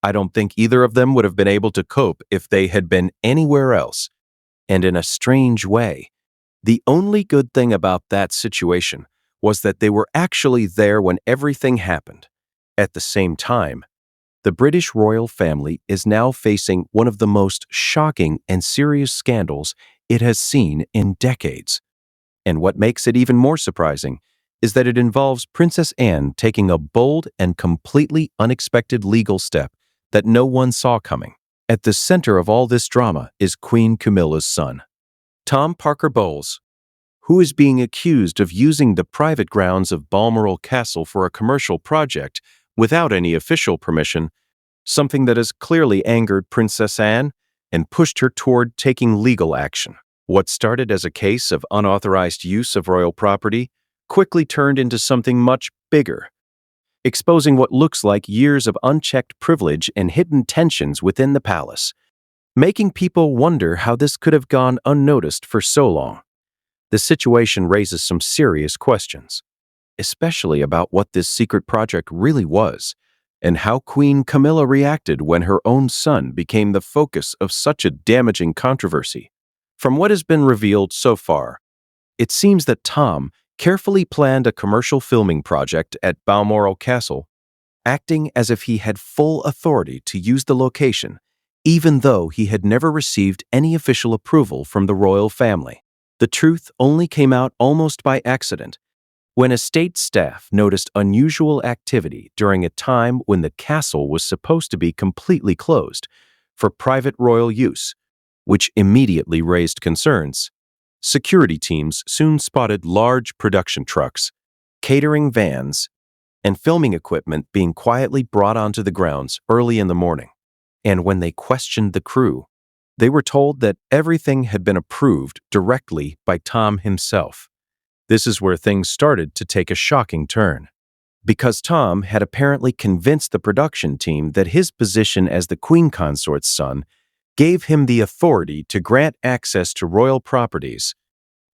I don't think either of them would have been able to cope if they had been anywhere else. And in a strange way, the only good thing about that situation was that they were actually there when everything happened. At the same time, the British royal family is now facing one of the most shocking and serious scandals it has seen in decades. And what makes it even more surprising is that it involves Princess Anne taking a bold and completely unexpected legal step that no one saw coming. At the center of all this drama is Queen Camilla's son, Tom Parker Bowles, who is being accused of using the private grounds of Balmoral Castle for a commercial project without any official permission, something that has clearly angered Princess Anne and pushed her toward taking legal action. What started as a case of unauthorized use of royal property quickly turned into something much bigger, exposing what looks like years of unchecked privilege and hidden tensions within the palace, making people wonder how this could have gone unnoticed for so long. The situation raises some serious questions, especially about what this secret project really was, and how Queen Camilla reacted when her own son became the focus of such a damaging controversy. From what has been revealed so far, it seems that Tom carefully planned a commercial filming project at Balmoral Castle, acting as if he had full authority to use the location, even though he had never received any official approval from the royal family. The truth only came out almost by accident when estate staff noticed unusual activity during a time when the castle was supposed to be completely closed for private royal use, which immediately raised concerns. Security teams soon spotted large production trucks, catering vans, and filming equipment being quietly brought onto the grounds early in the morning. And when they questioned the crew, they were told that everything had been approved directly by Tom himself. This is where things started to take a shocking turn, because Tom had apparently convinced the production team that his position as the Queen Consort's son gave him the authority to grant access to royal properties,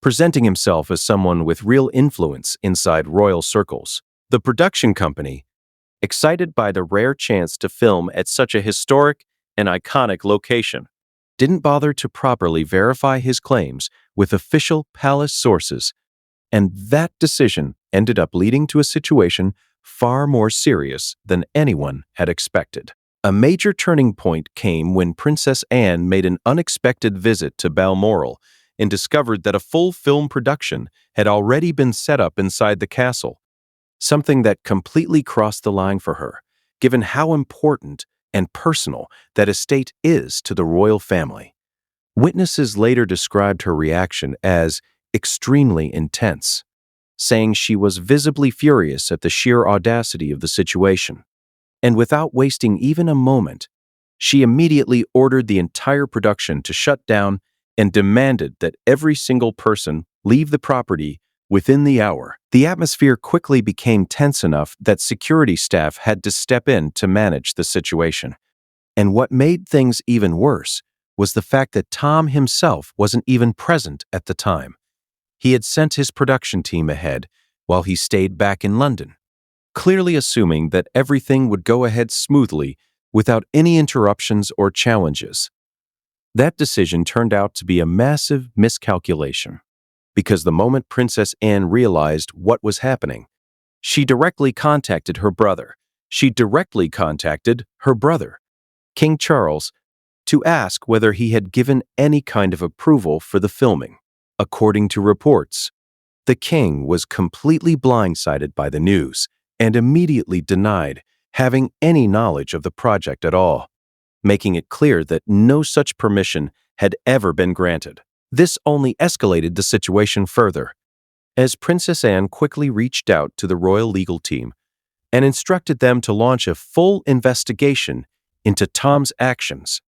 presenting himself as someone with real influence inside royal circles. The production company, excited by the rare chance to film at such a historic and iconic location, didn't bother to properly verify his claims with official palace sources, and that decision ended up leading to a situation far more serious than anyone had expected. A major turning point came when Princess Anne made an unexpected visit to Balmoral and discovered that a full film production had already been set up inside the castle, something that completely crossed the line for her, given how important and personal that estate is to the royal family. Witnesses later described her reaction as extremely intense, saying she was visibly furious at the sheer audacity of the situation. And without wasting even a moment, she immediately ordered the entire production to shut down and demanded that every single person leave the property within the hour. The atmosphere quickly became tense enough that security staff had to step in to manage the situation. And what made things even worse was the fact that Tom himself wasn't even present at the time. He had sent his production team ahead while he stayed back in London, clearly assuming that everything would go ahead smoothly without any interruptions or challenges. That decision turned out to be a massive miscalculation, because the moment Princess Anne realized what was happening, she directly contacted her brother. King Charles, to ask whether he had given any kind of approval for the filming. According to reports, the king was completely blindsided by the news and immediately denied having any knowledge of the project at all, making it clear that no such permission had ever been granted. This only escalated the situation further, as Princess Anne quickly reached out to the royal legal team and instructed them to launch a full investigation into Tom's actions,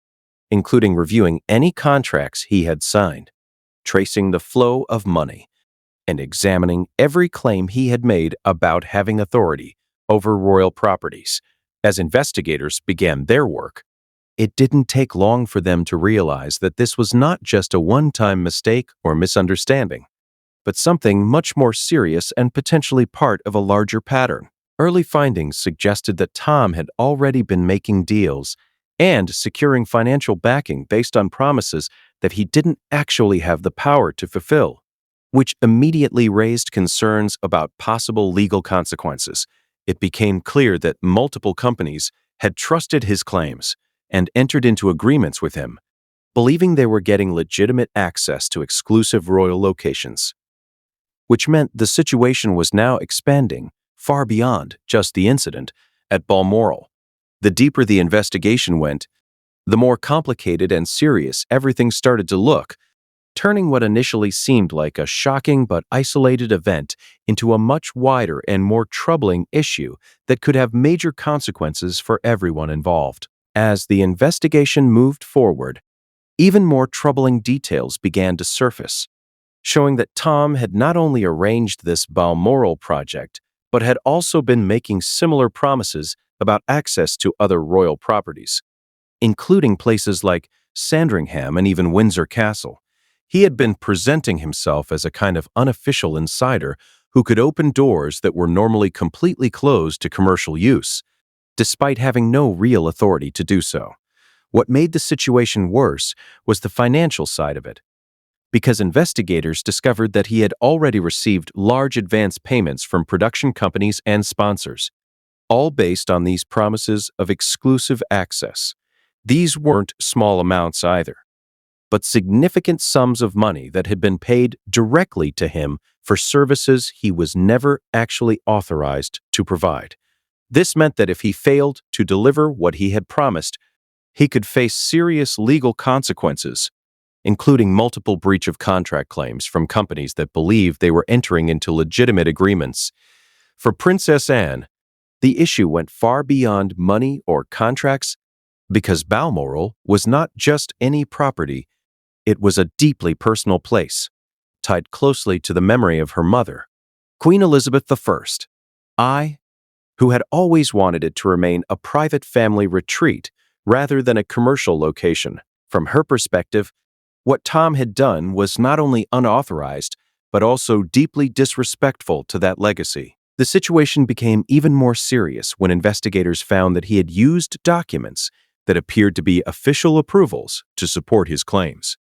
including reviewing any contracts he had signed, tracing the flow of money, and examining every claim he had made about having authority over royal properties. As investigators began their work, it didn't take long for them to realize that this was not just a one-time mistake or misunderstanding, but something much more serious and potentially part of a larger pattern. Early findings suggested that Tom had already been making deals and securing financial backing based on promises that he didn't actually have the power to fulfill, which immediately raised concerns about possible legal consequences. It became clear that multiple companies had trusted his claims and entered into agreements with him, believing they were getting legitimate access to exclusive royal locations, which meant the situation was now expanding far beyond just the incident at Balmoral. The deeper the investigation went, the more complicated and serious everything started to look, turning what initially seemed like a shocking but isolated event into a much wider and more troubling issue that could have major consequences for everyone involved. As the investigation moved forward, even more troubling details began to surface, showing that Tom had not only arranged this Balmoral project, but had also been making similar promises about access to other royal properties, including places like Sandringham and even Windsor Castle. He had been presenting himself as a kind of unofficial insider who could open doors that were normally completely closed to commercial use, despite having no real authority to do so. What made the situation worse was the financial side of it, because investigators discovered that he had already received large advance payments from production companies and sponsors, all based on these promises of exclusive access. These weren't small amounts either, but significant sums of money that had been paid directly to him for services he was never actually authorized to provide. This meant that if he failed to deliver what he had promised, he could face serious legal consequences, including multiple breach of contract claims from companies that believed they were entering into legitimate agreements. For Princess Anne, the issue went far beyond money or contracts, because Balmoral was not just any property, it was a deeply personal place, tied closely to the memory of her mother, Queen Elizabeth I, who had always wanted it to remain a private family retreat rather than a commercial location. From her perspective, what Tom had done was not only unauthorized, but also deeply disrespectful to that legacy. The situation became even more serious when investigators found that he had used documents that appeared to be official approvals to support his claims,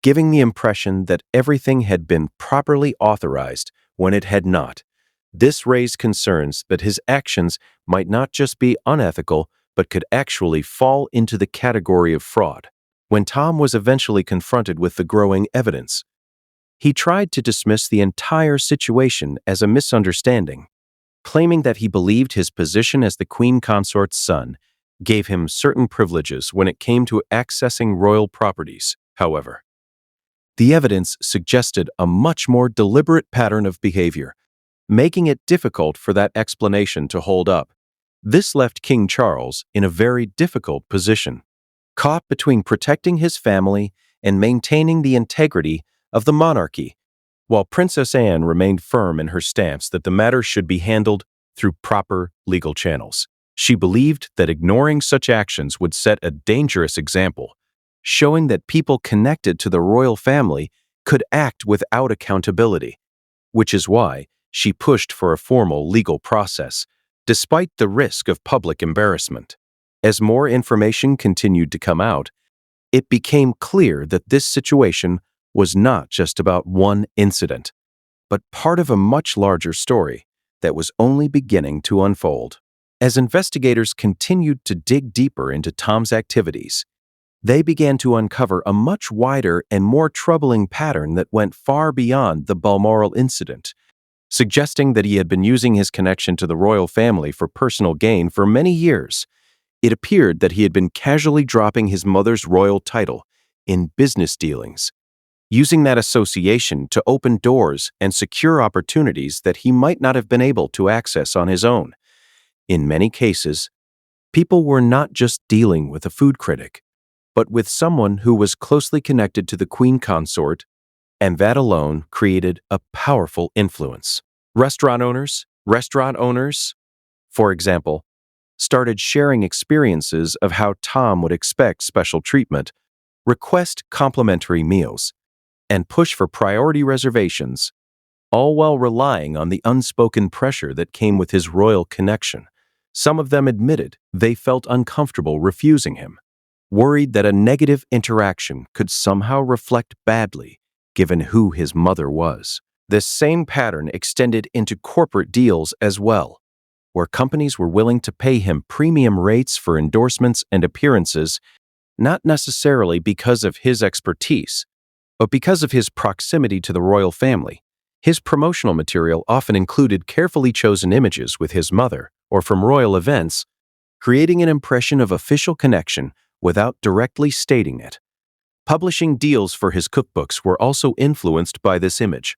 giving the impression that everything had been properly authorized when it had not. This raised concerns that his actions might not just be unethical, but could actually fall into the category of fraud. When Tom was eventually confronted with the growing evidence, he tried to dismiss the entire situation as a misunderstanding, claiming that he believed his position as the Queen Consort's son gave him certain privileges when it came to accessing royal properties. However, the evidence suggested a much more deliberate pattern of behavior, making it difficult for that explanation to hold up. This left King Charles in a very difficult position, caught between protecting his family and maintaining the integrity of the monarchy, while Princess Anne remained firm in her stance that the matter should be handled through proper legal channels. She believed that ignoring such actions would set a dangerous example, showing that people connected to the royal family could act without accountability, which is why she pushed for a formal legal process, despite the risk of public embarrassment. As more information continued to come out, it became clear that this situation was not just about one incident, but part of a much larger story that was only beginning to unfold. As investigators continued to dig deeper into Tom's activities, they began to uncover a much wider and more troubling pattern that went far beyond the Balmoral incident, suggesting that he had been using his connection to the royal family for personal gain for many years. It appeared that he had been casually dropping his mother's royal title in business dealings, using that association to open doors and secure opportunities that he might not have been able to access on his own. In many cases, people were not just dealing with a food critic, but with someone who was closely connected to the Queen Consort, and that alone created a powerful influence. Restaurant owners, for example, started sharing experiences of how Tom would expect special treatment, request complimentary meals, and push for priority reservations, all while relying on the unspoken pressure that came with his royal connection. Some of them admitted they felt uncomfortable refusing him, worried that a negative interaction could somehow reflect badly given who his mother was. This same pattern extended into corporate deals as well, where companies were willing to pay him premium rates for endorsements and appearances, not necessarily because of his expertise, but because of his proximity to the royal family. His promotional material often included carefully chosen images with his mother or from royal events, creating an impression of official connection without directly stating it. Publishing deals for his cookbooks were also influenced by this image,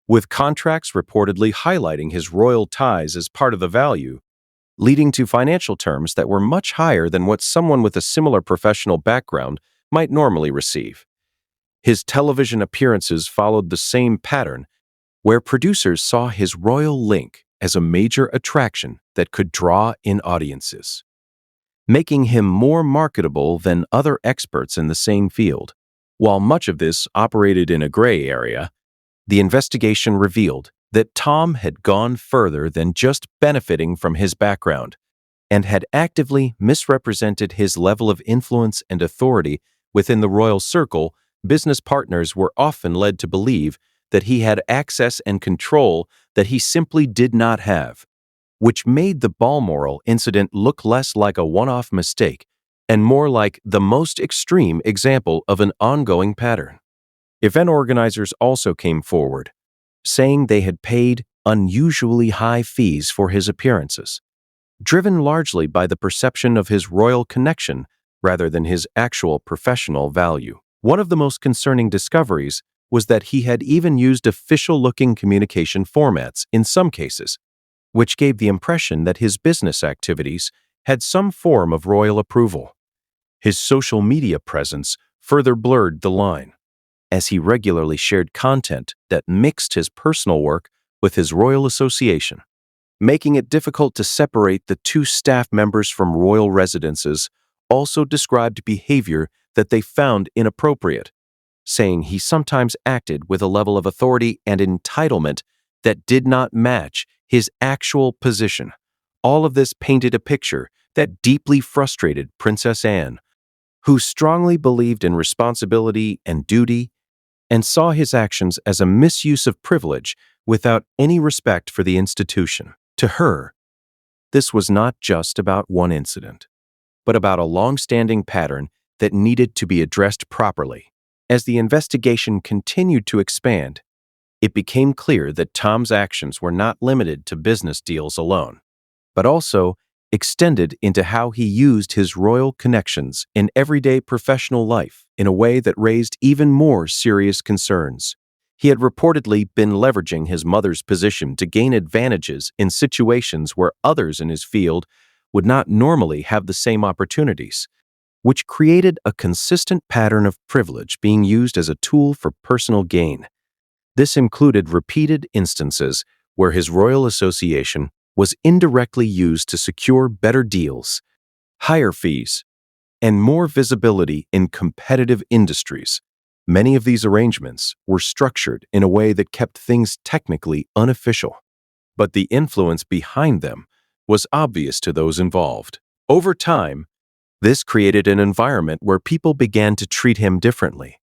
with contracts reportedly highlighting his royal ties as part of the value, leading to financial terms that were much higher than what someone with a similar professional background might normally receive. His television appearances followed the same pattern, where producers saw his royal link as a major attraction that could draw in audiences, making him more marketable than other experts in the same field. While much of this operated in a gray area, the investigation revealed that Tom had gone further than just benefiting from his background and had actively misrepresented his level of influence and authority within the royal circle. Business partners were often led to believe that he had access and control that he simply did not have, which made the Balmoral incident look less like a one-off mistake and more like the most extreme example of an ongoing pattern. Event organizers also came forward, saying they had paid unusually high fees for his appearances, driven largely by the perception of his royal connection rather than his actual professional value. One of the most concerning discoveries was that he had even used official-looking communication formats in some cases, which gave the impression that his business activities had some form of royal approval. His social media presence further blurred the line, as he regularly shared content that mixed his personal work with his royal association, making it difficult to separate the two staff members from royal residences. Also described behavior that they found inappropriate, saying he sometimes acted with a level of authority and entitlement that did not match his actual position. All of this painted a picture that deeply frustrated Princess Anne, who strongly believed in responsibility and duty and saw his actions as a misuse of privilege without any respect for the institution. To her, this was not just about one incident, but about a long-standing pattern that needed to be addressed properly. As the investigation continued to expand, it became clear that Tom's actions were not limited to business deals alone, but also extended into how he used his royal connections in everyday professional life in a way that raised even more serious concerns. He had reportedly been leveraging his mother's position to gain advantages in situations where others in his field would not normally have the same opportunities, which created a consistent pattern of privilege being used as a tool for personal gain. This included repeated instances where his royal association was indirectly used to secure better deals, higher fees, and more visibility in competitive industries. Many of these arrangements were structured in a way that kept things technically unofficial, but the influence behind them was obvious to those involved. Over time, this created an environment where people began to treat him differently,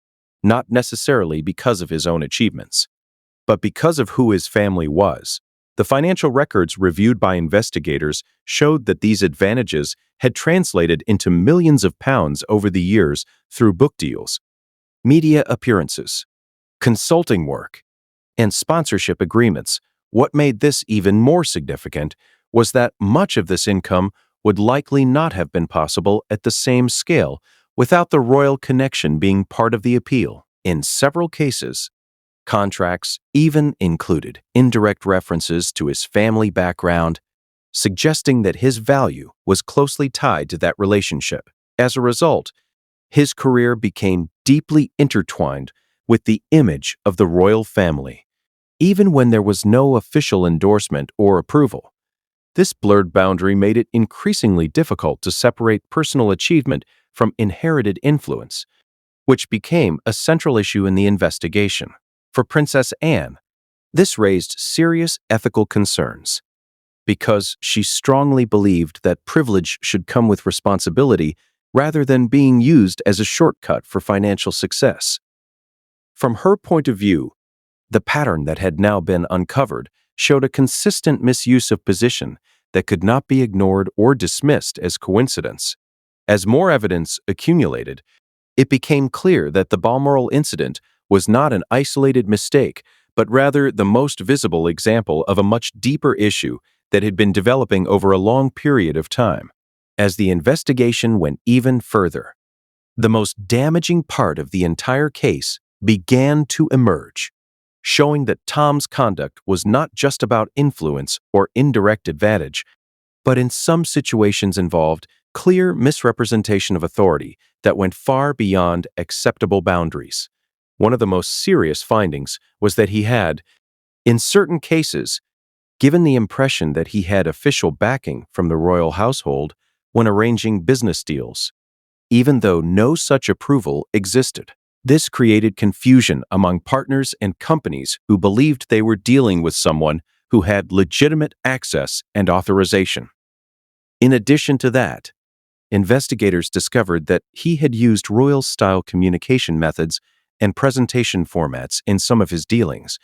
not necessarily because of his own achievements, but because of who his family was. The financial records reviewed by investigators showed that these advantages had translated into millions of pounds over the years through book deals, media appearances, consulting work, and sponsorship agreements. What made this even more significant was that much of this income would likely not have been possible at the same scale without the royal connection being part of the appeal. In several cases, contracts even included indirect references to his family background, suggesting that his value was closely tied to that relationship. As a result, his career became deeply intertwined with the image of the royal family, even when there was no official endorsement or approval. This blurred boundary made it increasingly difficult to separate personal achievement from inherited influence, which became a central issue in the investigation. For Princess Anne, This raised serious ethical concerns because she strongly believed that privilege should come with responsibility rather than being used as a shortcut for financial success. From her point of view, the pattern that had now been uncovered showed a consistent misuse of position that could not be ignored or dismissed as coincidence. As more evidence accumulated, it became clear that the Balmoral incident was not an isolated mistake, but rather the most visible example of a much deeper issue that had been developing over a long period of time. As the investigation went even further, the most damaging part of the entire case began to emerge, showing that Tom's conduct was not just about influence or indirect advantage, but in some situations involved clear misrepresentation of authority that went far beyond acceptable boundaries. One of the most serious findings was that he had, in certain cases, given the impression that he had official backing from the royal household when arranging business deals, even though no such approval existed. This created confusion among partners and companies who believed they were dealing with someone who had legitimate access and authorization. In addition to that, investigators discovered that he had used royal-style communication methods and presentation formats in some of his dealings,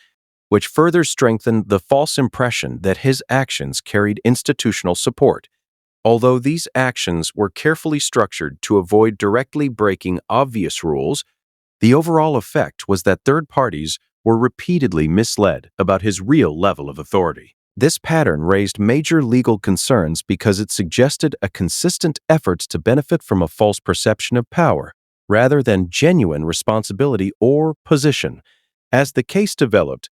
which further strengthened the false impression that his actions carried institutional support. Although these actions were carefully structured to avoid directly breaking obvious rules, the overall effect was that third parties were repeatedly misled about his real level of authority. This pattern raised major legal concerns because it suggested a consistent effort to benefit from a false perception of power, rather than genuine responsibility or position. As the case developed,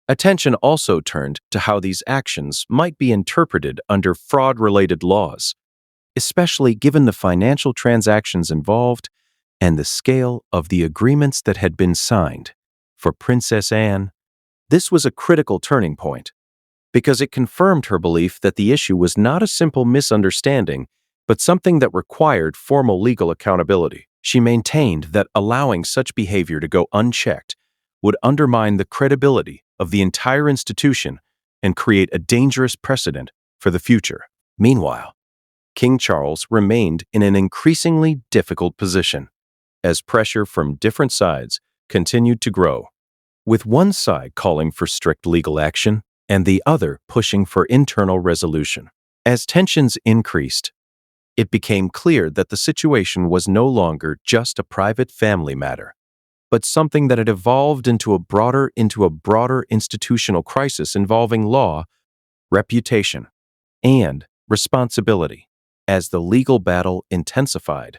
attention also turned to how these actions might be interpreted under fraud-related laws, especially given the financial transactions involved and the scale of the agreements that had been signed. For Princess Anne, this was a critical turning point, because it confirmed her belief that the issue was not a simple misunderstanding, but something that required formal legal accountability. She maintained that allowing such behavior to go unchecked would undermine the credibility of the entire institution and create a dangerous precedent for the future. Meanwhile, King Charles remained in an increasingly difficult position as pressure from different sides continued to grow, with one side calling for strict legal action and the other pushing for internal resolution. As tensions increased, it became clear that the situation was no longer just a private family matter, but something that had evolved into a broader institutional crisis involving law, reputation, and responsibility. As the legal battle intensified,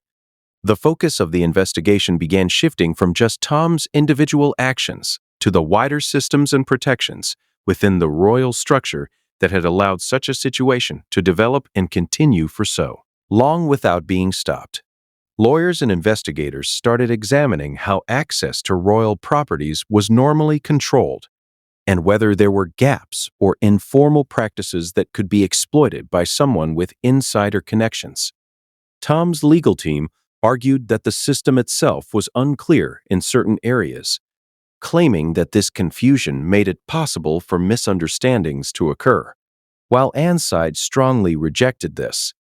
the focus of the investigation began shifting from just Tom's individual actions to the wider systems and protections within the royal structure that had allowed such a situation to develop and continue for so long without being stopped. Lawyers and investigators started examining how access to royal properties was normally controlled and whether there were gaps or informal practices that could be exploited by someone with insider connections. Tom's legal team argued that the system itself was unclear in certain areas, claiming that this confusion made it possible for misunderstandings to occur, while Anne's side strongly rejected this,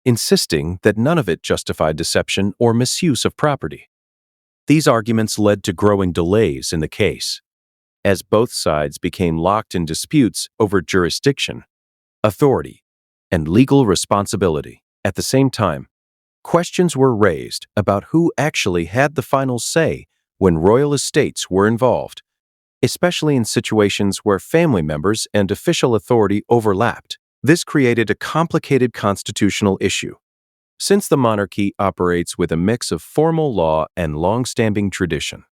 insisting that none of it justified deception or misuse of property. These arguments led to growing delays in the case, as both sides became locked in disputes over jurisdiction, authority, and legal responsibility. At the same time, questions were raised about who actually had the final say when royal estates were involved, especially in situations where family members and official authority overlapped. This created a complicated constitutional issue. Since the monarchy operates with a mix of formal law and long-standing tradition,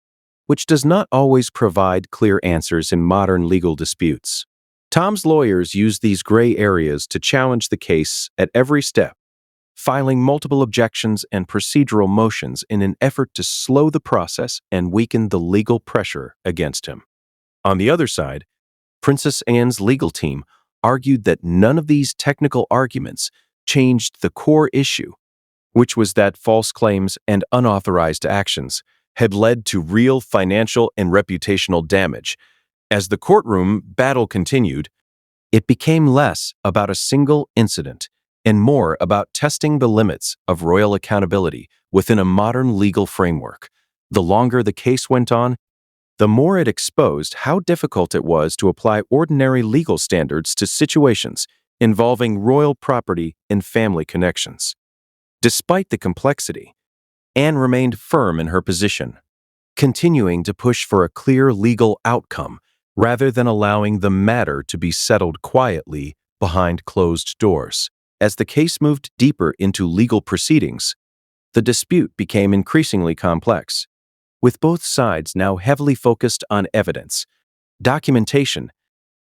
which does not always provide clear answers in modern legal disputes, Tom's lawyers used these gray areas to challenge the case at every step, filing multiple objections and procedural motions in an effort to slow the process and weaken the legal pressure against him. On the other side, Princess Anne's legal team argued that none of these technical arguments changed the core issue, which was that false claims and unauthorized actions had led to real financial and reputational damage, As the courtroom battle continued, it became less about a single incident and more about testing the limits of royal accountability within a modern legal framework. The longer the case went on, the more it exposed how difficult it was to apply ordinary legal standards to situations involving royal property and family connections. Despite the complexity, Anne remained firm in her position, continuing to push for a clear legal outcome rather than allowing the matter to be settled quietly behind closed doors. As the case moved deeper into legal proceedings, the dispute became increasingly complex, with both sides now heavily focused on evidence, documentation,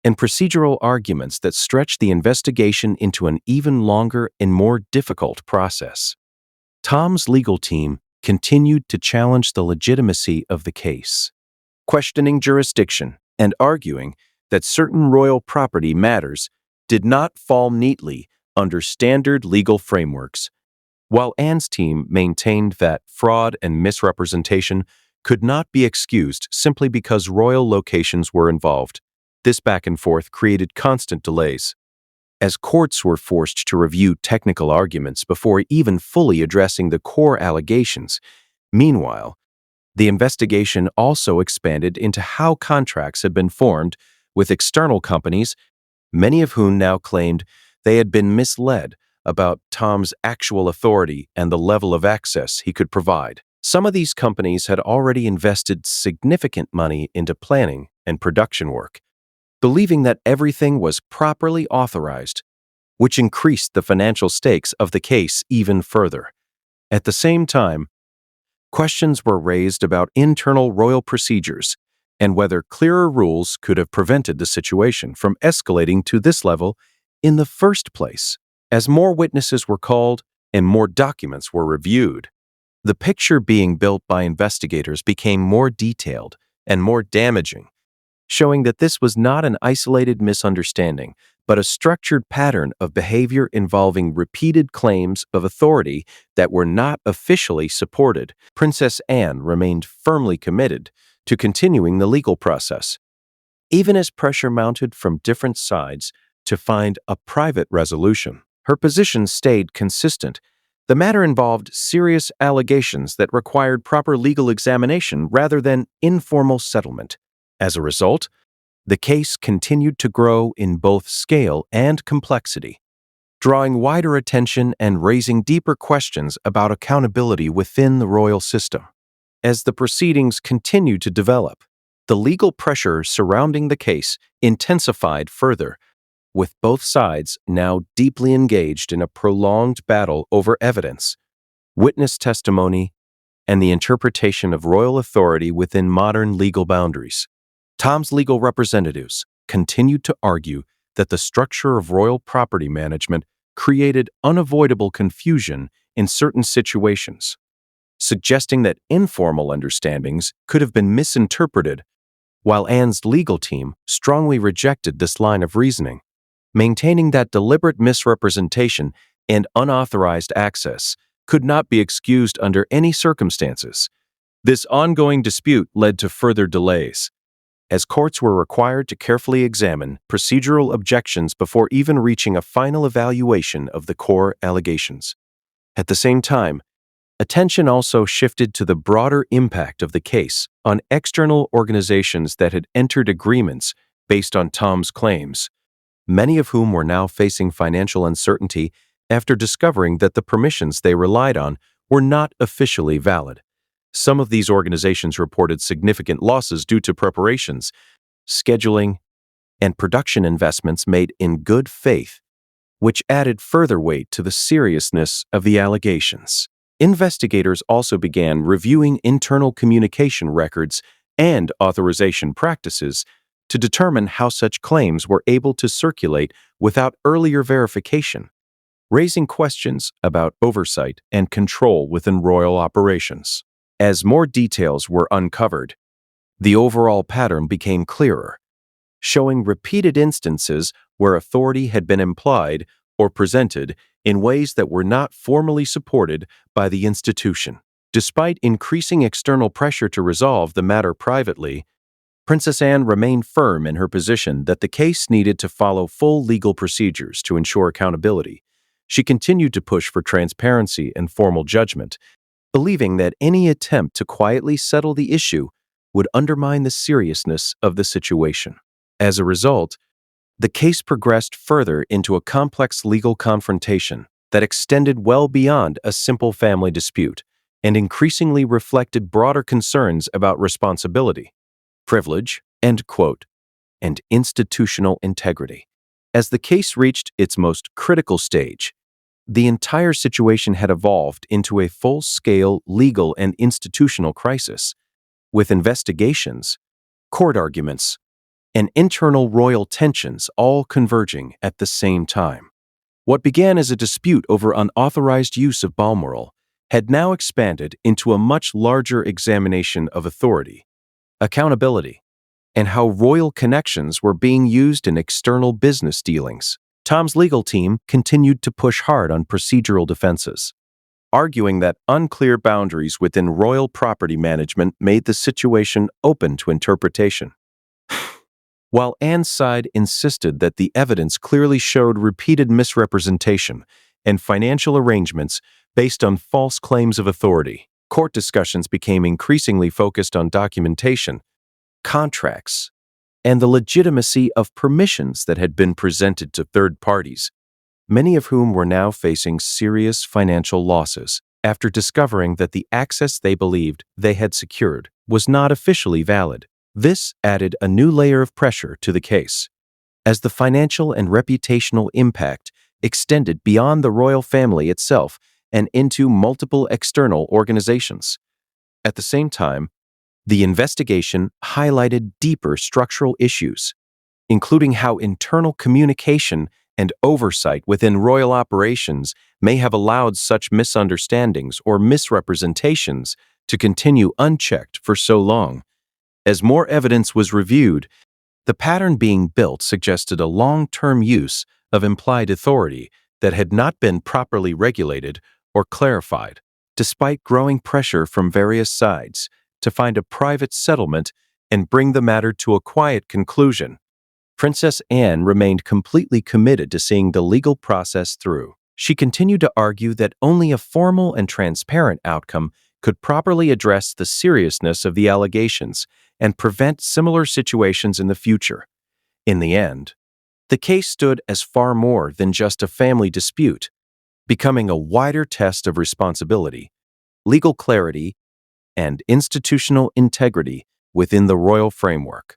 and procedural arguments that stretched the investigation into an even longer and more difficult process. Tom's legal team continued to challenge the legitimacy of the case, questioning jurisdiction and arguing that certain royal property matters did not fall neatly under standard legal frameworks, while Anne's team maintained that fraud and misrepresentation could not be excused simply because royal locations were involved. This back and forth created constant delays, as courts were forced to review technical arguments before even fully addressing the core allegations. Meanwhile, the investigation also expanded into how contracts had been formed with external companies, many of whom now claimed they had been misled about Tom's actual authority and the level of access he could provide. Some of these companies had already invested significant money into planning and production work, believing that everything was properly authorized, which increased the financial stakes of the case even further. At the same time, questions were raised about internal royal procedures and whether clearer rules could have prevented the situation from escalating to this level in the first place. As more witnesses were called and more documents were reviewed, the picture being built by investigators became more detailed and more damaging, showing that this was not an isolated misunderstanding, but a structured pattern of behavior involving repeated claims of authority that were not officially supported. Princess Anne remained firmly committed to continuing the legal process, even as pressure mounted from different sides to find a private resolution. Her position stayed consistent. The matter involved serious allegations that required proper legal examination rather than informal settlement. As a result, the case continued to grow in both scale and complexity, drawing wider attention and raising deeper questions about accountability within the royal system. As the proceedings continued to develop, the legal pressure surrounding the case intensified further, with both sides now deeply engaged in a prolonged battle over evidence, witness testimony, and the interpretation of royal authority within modern legal boundaries. Tom's legal representatives continued to argue that the structure of royal property management created unavoidable confusion in certain situations, suggesting that informal understandings could have been misinterpreted, while Anne's legal team strongly rejected this line of reasoning, maintaining that deliberate misrepresentation and unauthorized access could not be excused under any circumstances. This ongoing dispute led to further delays, as courts were required to carefully examine procedural objections before even reaching a final evaluation of the core allegations. At the same time, attention also shifted to the broader impact of the case on external organizations that had entered agreements based on Tom's claims, many of whom were now facing financial uncertainty after discovering that the permissions they relied on were not officially valid. Some of these organizations reported significant losses due to preparations, scheduling, and production investments made in good faith, which added further weight to the seriousness of the allegations. Investigators also began reviewing internal communication records and authorization practices to determine how such claims were able to circulate without earlier verification, raising questions about oversight and control within royal operations. As more details were uncovered, the overall pattern became clearer, showing repeated instances where authority had been implied or presented in ways that were not formally supported by the institution. Despite increasing external pressure to resolve the matter privately, Princess Anne remained firm in her position that the case needed to follow full legal procedures to ensure accountability. She continued to push for transparency and formal judgment, believing that any attempt to quietly settle the issue would undermine the seriousness of the situation. As a result, the case progressed further into a complex legal confrontation that extended well beyond a simple family dispute and increasingly reflected broader concerns about responsibility, privilege, and institutional integrity. As the case reached its most critical stage, the entire situation had evolved into a full-scale legal and institutional crisis, with investigations, court arguments, and internal royal tensions all converging at the same time. What began as a dispute over unauthorized use of Balmoral had now expanded into a much larger examination of authority, accountability, and how royal connections were being used in external business dealings. Tom's legal team continued to push hard on procedural defenses, arguing that unclear boundaries within royal property management made the situation open to interpretation. While Anne's side insisted that the evidence clearly showed repeated misrepresentation and financial arrangements based on false claims of authority, court discussions became increasingly focused on documentation, contracts, and the legitimacy of permissions that had been presented to third parties, many of whom were now facing serious financial losses after discovering that the access they believed they had secured was not officially valid. This added a new layer of pressure to the case, as the financial and reputational impact extended beyond the royal family itself and into multiple external organizations. At the same time, the investigation highlighted deeper structural issues, including how internal communication and oversight within royal operations may have allowed such misunderstandings or misrepresentations to continue unchecked for so long. As more evidence was reviewed, the pattern being built suggested a long-term use of implied authority that had not been properly regulated or clarified, despite growing pressure from various sides to find a private settlement and bring the matter to a quiet conclusion. Princess Anne remained completely committed to seeing the legal process through. She continued to argue that only a formal and transparent outcome could properly address the seriousness of the allegations and prevent similar situations in the future. In the end, the case stood as far more than just a family dispute, becoming a wider test of responsibility, legal clarity, and institutional integrity within the royal framework.